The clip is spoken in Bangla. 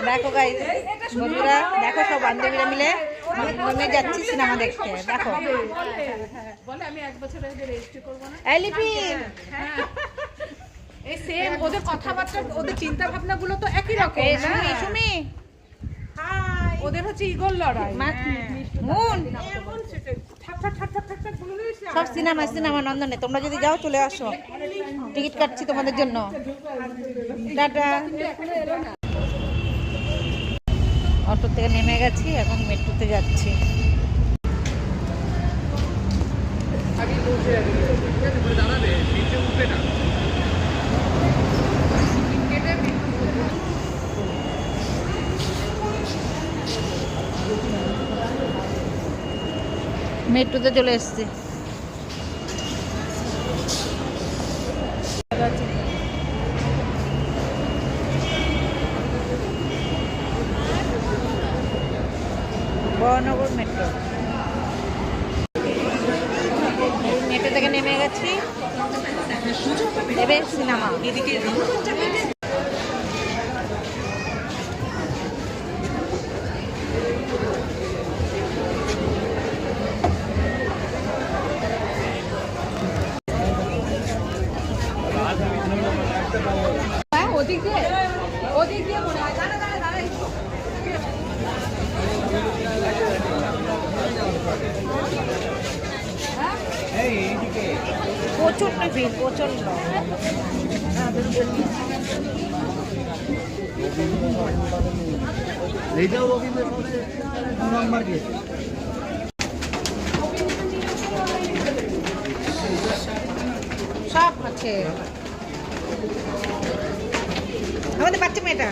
দেখো গাই বন্ধুরা, দেখো সব বান্ধবীরা মিলে যাচ্ছি সিনেমা দেখতে। দেখো এই লিপি, এই সেম ওদের কথাবার্তা, ওদের চিন্তা ভাবনা গুলো তো একই রকম। সুমি সুমি ওদের হচ্ছে ইগল লড়াই। মুন সব সিনেমা সিনেমা নন্দনে। তোমরা যদি যাও চলে আসো, টিকিট কাটছি তোমাদের জন্য। টাটা। অটো থেকে নেমে গেছি, এখন মেট্রোতে যাচ্ছি। মেট্রোতে চলে এসছি। বড়নগর মেট্রো। মেট্রো থেকে নেমে গেছি, এবার সিনেমা। ওদিক দিয়ে মনে হয়। দাঁড়া দাঁড়া দাঁড়া, প্রচন্ড ভিড়, প্রচন্ড। সব আছে আমাদের বাচ্চা মেয়েটা।